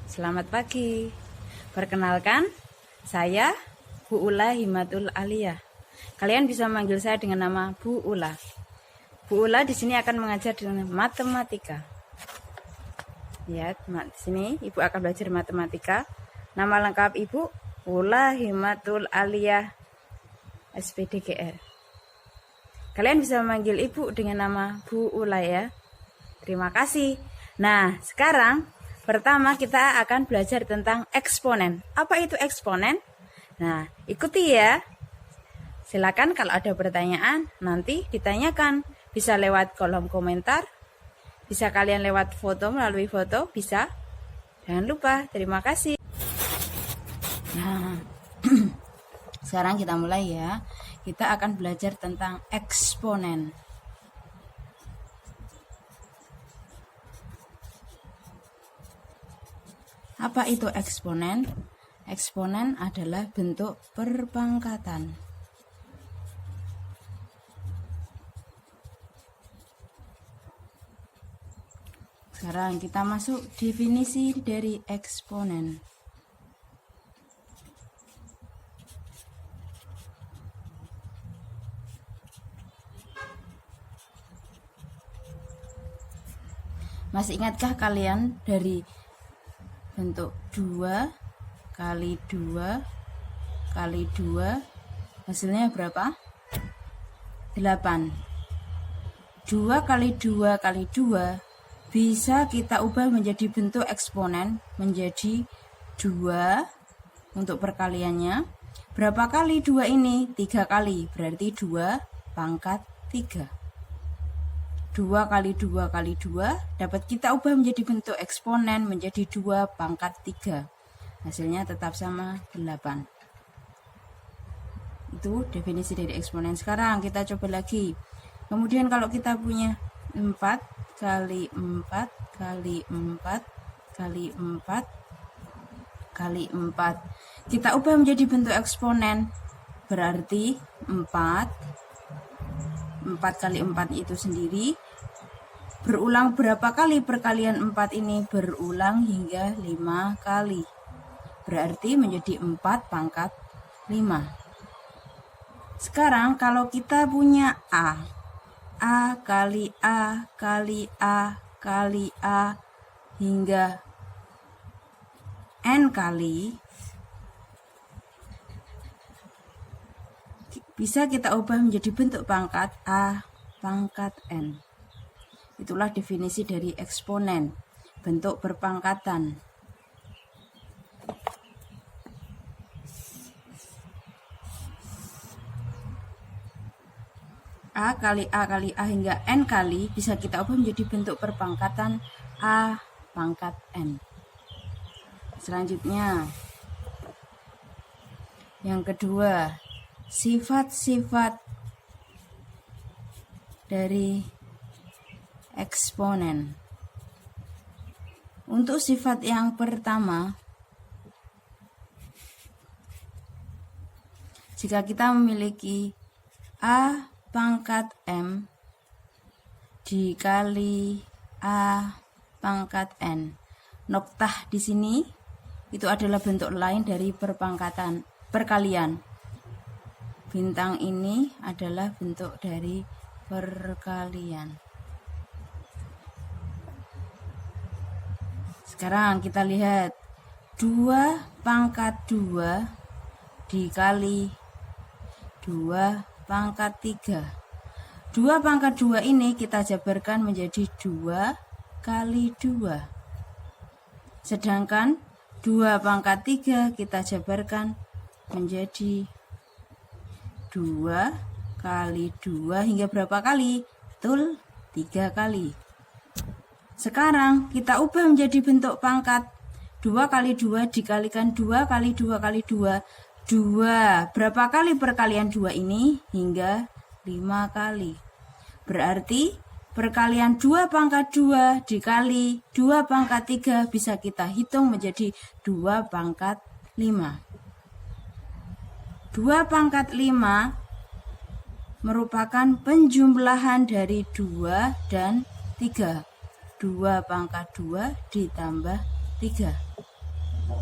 Selamat pagi. Perkenalkan, saya Bu Ula Himatul Aliyah. Kalian bisa manggil saya dengan nama Bu Ula. Bu Ula di sini akan mengajar dengan matematika. Ya, di sini Ibu akan belajar matematika. Nama lengkap Ibu Ula Himatul Aliyah SPDGR. Kalian bisa memanggil Ibu dengan nama Bu Ula ya. Terima kasih. Nah, sekarang pertama kita akan belajar tentang eksponen. Apa itu eksponen? Nah, ikuti ya. Silakan kalau ada pertanyaan nanti ditanyakan. Bisa lewat kolom komentar. Bisa kalian lewat foto, melalui foto, bisa. Jangan lupa, terima kasih. Nah, sekarang kita mulai ya. Kita akan belajar tentang eksponen. Apa itu eksponen? Eksponen adalah bentuk perpangkatan. Sekarang kita masuk definisi dari eksponen. Masih ingatkah kalian dari bentuk 2 kali 2 kali 2 hasilnya berapa? 8. 2 kali 2 kali 2 bisa kita ubah menjadi bentuk eksponen menjadi 2 untuk perkaliannya. Berapa kali 2 ini? 3 kali, berarti 2 pangkat 3. 2 kali 2 kali 2 dapat kita ubah menjadi bentuk eksponen menjadi 2 pangkat 3. Hasilnya tetap sama 8. Itu definisi dari eksponen. Sekarang kita coba lagi. Kemudian kalau kita punya 4 kali 4 kali 4 kali 4 kali 4 kita ubah menjadi bentuk eksponen. Berarti 4 kali 4 itu sendiri berulang berapa kali perkalian 4 ini? Berulang hingga 5 kali. Berarti menjadi 4 pangkat 5. Sekarang kalau kita punya A kali A kali A kali A hingga N kali, bisa kita ubah menjadi bentuk pangkat A pangkat N. Itulah definisi dari eksponen, bentuk berpangkatan. A kali A hingga N kali bisa kita ubah menjadi bentuk perpangkatan A pangkat N. Selanjutnya, yang kedua, sifat-sifat dari eksponen. Untuk sifat yang pertama, jika kita memiliki A pangkat M dikali A pangkat N, noktah di sini itu adalah bentuk lain dari perkalian. Bintang ini adalah bentuk dari perkalian. Sekarang kita lihat 2 pangkat 2 dikali 2 pangkat 3. 2 pangkat 2 ini kita jabarkan menjadi 2 kali 2. Sedangkan 2 pangkat 3 kita jabarkan menjadi 2 kali 2 hingga berapa kali? Betul, 3 kali. Sekarang kita ubah menjadi bentuk pangkat 2 kali 2 dikalikan 2 kali 2 kali 2. 2. Berapa kali perkalian 2 ini? Hingga 5 kali. Berarti perkalian 2 pangkat 2 dikali 2 pangkat 3 bisa kita hitung menjadi 2 pangkat 5. 2 pangkat 5 merupakan penjumlahan dari 2 dan 3. 2 pangkat 2 ditambah 3.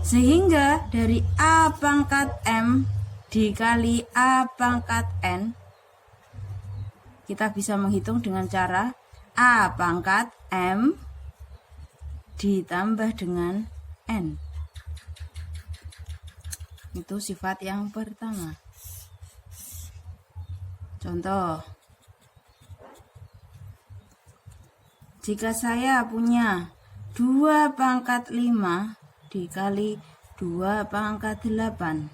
Sehingga dari A pangkat M dikali A pangkat N, kita bisa menghitung dengan cara A pangkat M ditambah dengan N. Itu sifat yang pertama. Contoh, jika saya punya 2 pangkat 5 dikali 2 pangkat 8.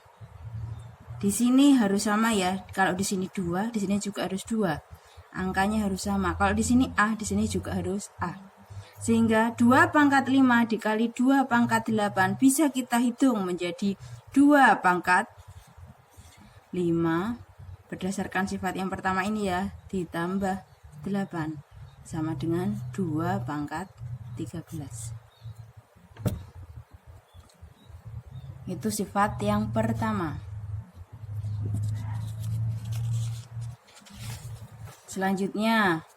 Di sini harus sama ya. Kalau di sini 2, di sini juga harus 2. Angkanya harus sama. Kalau di sini A, di sini juga harus A. Sehingga 2 pangkat 5 dikali 2 pangkat 8 bisa kita hitung menjadi 2 pangkat 5 berdasarkan sifat yang pertama ini ya, ditambah 8 sama dengan 2 pangkat 13. Itu sifat yang pertama. Selanjutnya,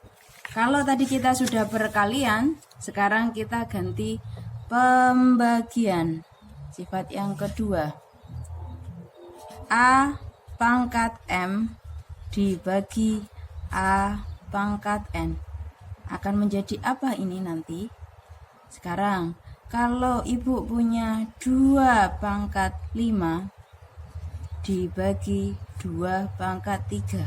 kalau tadi kita sudah perkalian, sekarang kita ganti pembagian. Sifat yang kedua, A pangkat M dibagi A pangkat N akan menjadi apa ini nanti? Sekarang, kalau ibu punya 2 pangkat 5 dibagi 2 pangkat 3.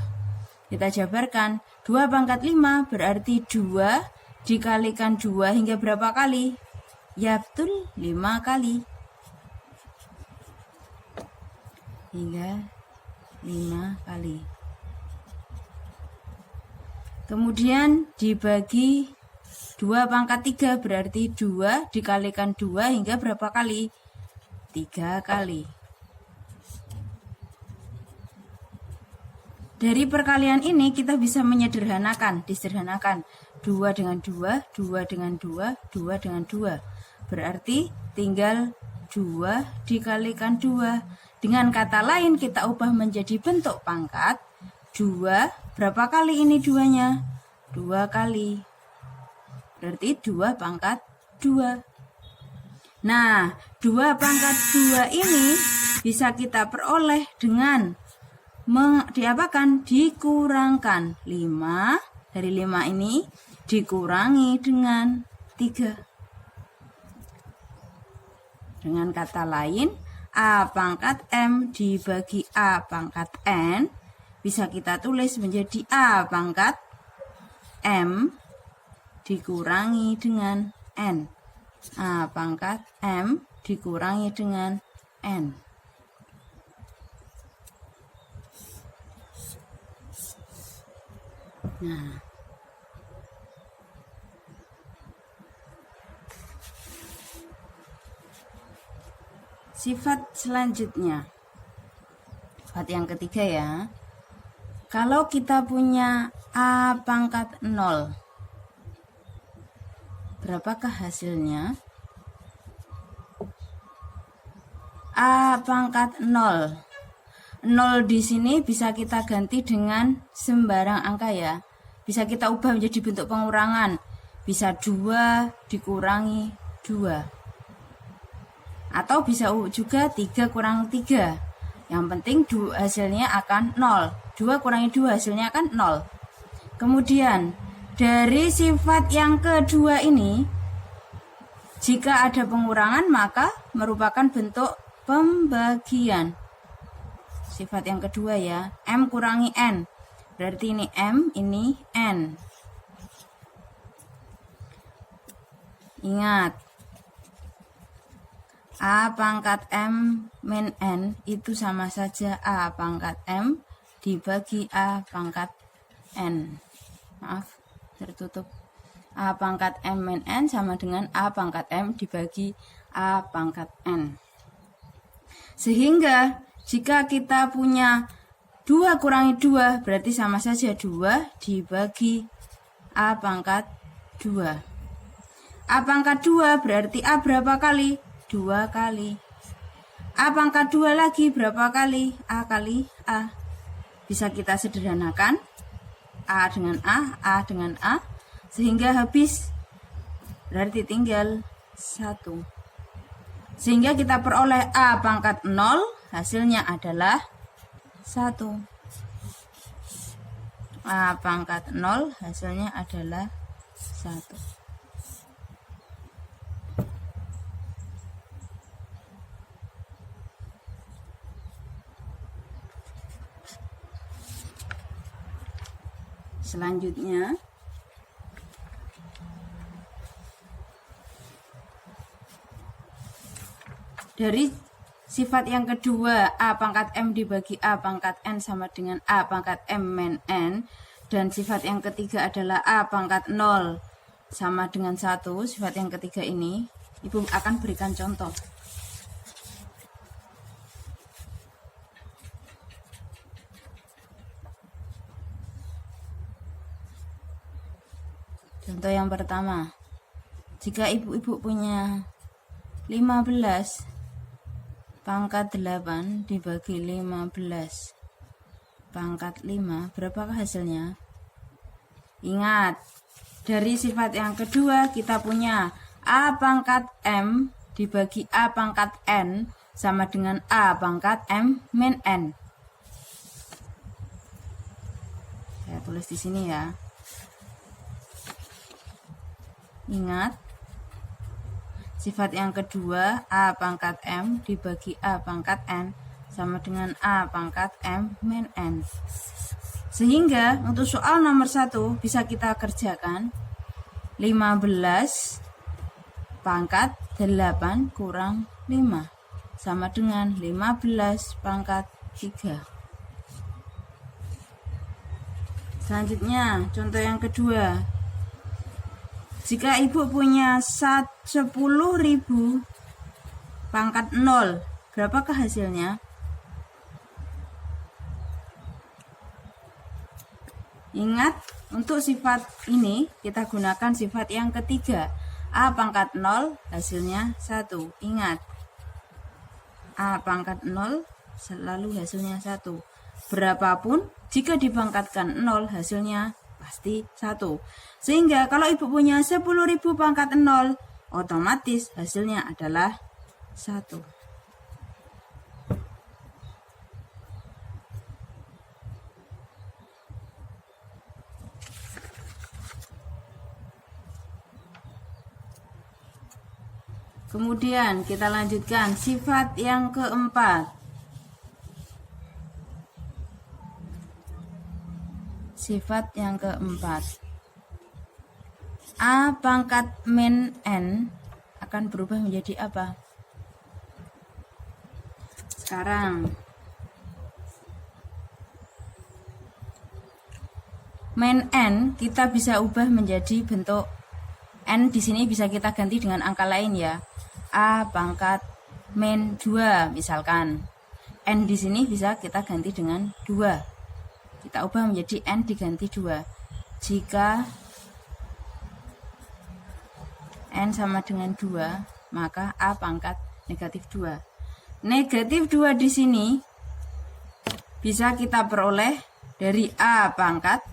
Kita jabarkan, 2 pangkat 5 berarti 2 dikalikan 2 hingga berapa kali? Ya betul, 5 kali. Hingga 5 kali. Kemudian dibagi 2 pangkat 3 berarti 2 dikalikan 2 hingga berapa kali? 3 kali. Dari perkalian ini kita bisa disederhanakan 2 dengan 2, 2 dengan 2, 2 dengan 2. Berarti tinggal 2 dikalikan 2. Dengan kata lain kita ubah menjadi bentuk pangkat. 2, berapa kali ini 2-nya? 2 kali. Berarti 2 pangkat 2. Nah, 2 pangkat 2 ini bisa kita peroleh dengan dikurangkan 5. Dari 5 ini dikurangi dengan 3. Dengan kata lain, A pangkat M dibagi A pangkat N bisa kita tulis menjadi A pangkat M dikurangi dengan N. A pangkat M dikurangi dengan N. Nah, sifat selanjutnya, sifat yang ketiga ya. Kalau kita punya A pangkat 0, berapakah hasilnya? A pangkat 0. 0 di sini bisa kita ganti dengan sembarang angka ya. Bisa kita ubah menjadi bentuk pengurangan. Bisa 2 dikurangi 2. Atau bisa juga 3 kurang 3. Yang penting hasilnya akan 0. 2 kurangi 2 hasilnya akan 0. Kemudian dari sifat yang kedua ini, jika ada pengurangan maka merupakan bentuk pembagian. Sifat yang kedua ya, M kurangi N. Berarti ini M, ini N. Ingat, A pangkat M min N itu sama saja A pangkat M dibagi A pangkat N. Maaf, tertutup. A pangkat M min N sama dengan A pangkat M dibagi A pangkat N. Sehingga jika kita punya 2 kurangi 2 berarti sama saja 2 dibagi A pangkat 2. A pangkat 2 berarti A berapa kali? 2 kali. A pangkat 2 lagi berapa kali? A kali A. Bisa kita sederhanakan. A dengan A dengan A. Sehingga habis. Berarti tinggal 1. Sehingga kita peroleh A pangkat 0 hasilnya adalah 1. A pangkat 0 hasilnya adalah 1. Selanjutnya, dari sifat yang kedua, A pangkat M dibagi A pangkat N sama dengan A pangkat M min N. Dan sifat yang ketiga adalah A pangkat 0 sama dengan 1. Sifat yang ketiga ini, Ibu akan berikan contoh. Contoh yang pertama, jika ibu-ibu punya 15 pangkat 8 dibagi 15 pangkat 5, berapakah hasilnya? Ingat, dari sifat yang kedua kita punya A pangkat M dibagi A pangkat N sama dengan A pangkat M min N. Saya tulis di sini ya. Ingat, sifat yang kedua A pangkat M dibagi A pangkat N sama dengan A pangkat M min N. Sehingga untuk soal nomor 1 bisa kita kerjakan 15 pangkat 8 kurang 5 sama dengan 15 pangkat 3. Selanjutnya, contoh yang kedua. Jika ibu punya 10.000 pangkat 0, berapakah hasilnya? Ingat, untuk sifat ini kita gunakan sifat yang ketiga. A pangkat 0 hasilnya 1. Ingat, A pangkat 0 selalu hasilnya 1. Berapapun, jika dipangkatkan 0 hasilnya pasti 1. Sehingga kalau ibu punya 10.000 pangkat 0, otomatis hasilnya adalah 1. Kemudian kita lanjutkan sifat yang keempat. Sifat yang keempat, A pangkat min N akan berubah menjadi apa? Sekarang min N kita bisa ubah menjadi bentuk N, di sini bisa kita ganti dengan angka lain ya. A pangkat min 2 misalkan. N di sini bisa kita ganti dengan 2. Kita ubah menjadi N diganti 2. Jika N sama dengan 2, maka A pangkat negatif 2. Negatif 2 di sini bisa kita peroleh dari A pangkat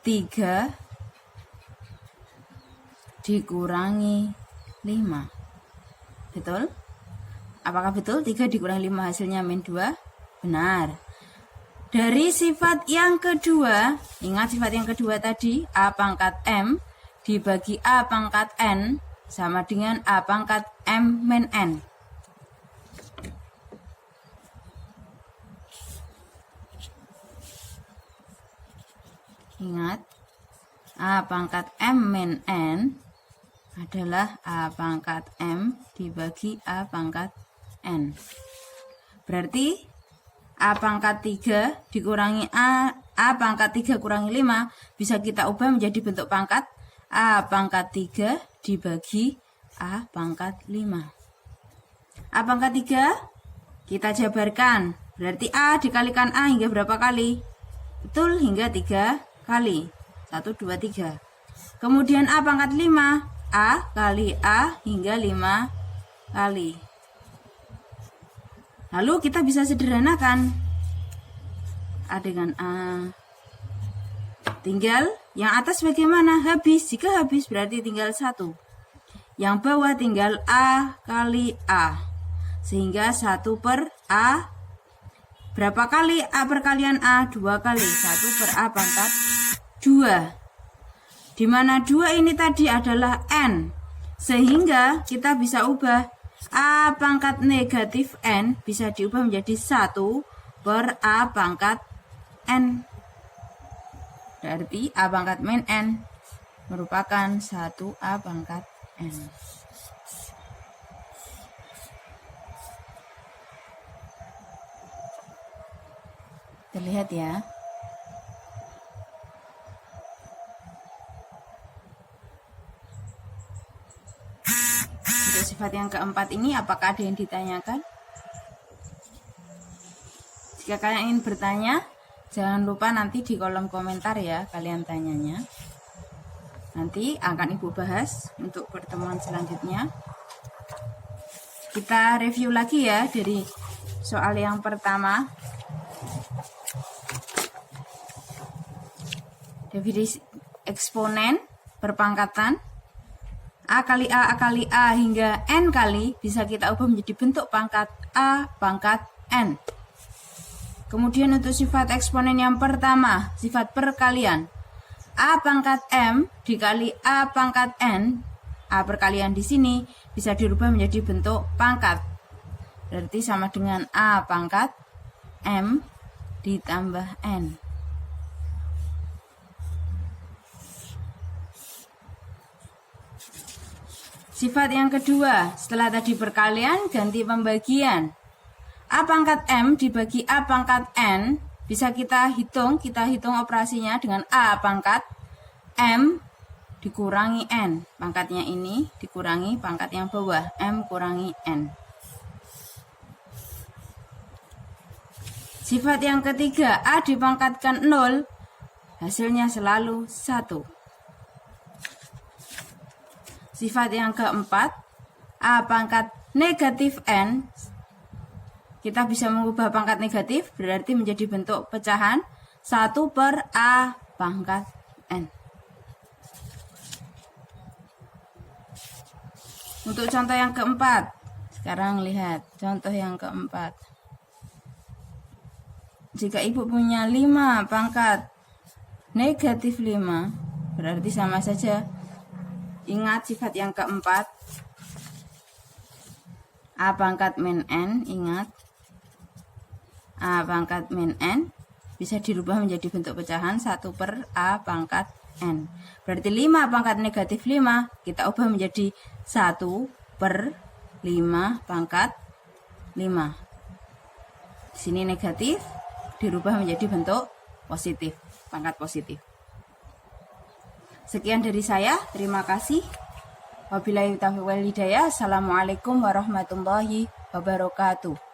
3 dikurangi 5. Betul? Apakah betul 3 dikurangi 5 hasilnya min 2? Benar. Dari sifat yang kedua, ingat sifat yang kedua tadi, A pangkat M dibagi A pangkat N sama dengan A pangkat M min N. Ingat, A pangkat M min N adalah A pangkat M dibagi A pangkat N. Berarti A pangkat 3 dikurangi A pangkat 3 kurangi 5 bisa kita ubah menjadi bentuk pangkat A pangkat 3 dibagi A pangkat 5. A pangkat 3 kita jabarkan, berarti A dikalikan A hingga berapa kali? Betul, hingga 3 kali. 1, 2, 3. Kemudian A pangkat 5, A kali A hingga 5 kali. Lalu kita bisa sederhanakan A dengan A. Tinggal yang atas bagaimana? Habis. Jika habis berarti tinggal 1. Yang bawah tinggal A kali A. Sehingga 1 per A. Berapa kali A perkalian A? 2 kali. 1 per A pangkat 2. Dimana 2 ini tadi adalah N. Sehingga kita bisa ubah A pangkat negatif N bisa diubah menjadi 1 per A pangkat N. Berarti A pangkat min N merupakan 1A pangkat N. Terlihat ya. Untuk sifat yang keempat ini apakah ada yang ditanyakan? Jika kalian ingin bertanya, jangan lupa nanti di kolom komentar ya kalian tanyanya. Nanti akan Ibu bahas untuk pertemuan selanjutnya. Kita review lagi ya dari soal yang pertama. Definisi eksponen perpangkatan A kali A kali A hingga N kali bisa kita ubah menjadi bentuk pangkat A pangkat N. Kemudian untuk sifat eksponen yang pertama, sifat perkalian. A pangkat M dikali A pangkat N, A perkalian di sini bisa dirubah menjadi bentuk pangkat. Berarti sama dengan A pangkat M ditambah N. Sifat yang kedua, setelah tadi perkalian ganti pembagian. A pangkat M dibagi A pangkat N bisa kita hitung operasinya dengan A pangkat M dikurangi N. Pangkatnya ini dikurangi pangkat yang bawah, M kurangi N. Sifat yang ketiga, A dipangkatkan 0, hasilnya selalu 1. Sifat yang keempat, A pangkat negatif N, kita bisa mengubah pangkat negatif berarti menjadi bentuk pecahan 1 per A pangkat N. Untuk contoh yang keempat, sekarang lihat contoh yang keempat. Jika Ibu punya 5 pangkat negatif 5, berarti sama saja. Ingat sifat yang keempat, A pangkat min N, ingat A pangkat min N bisa dirubah menjadi bentuk pecahan 1 per A pangkat N. Berarti 5 pangkat negatif 5 kita ubah menjadi 1 per 5 pangkat 5. Di sini negatif dirubah menjadi bentuk positif, pangkat positif. Sekian dari saya, terima kasih. Wabillahi taufiq wal hidayah. Assalamualaikum warahmatullahi wabarakatuh.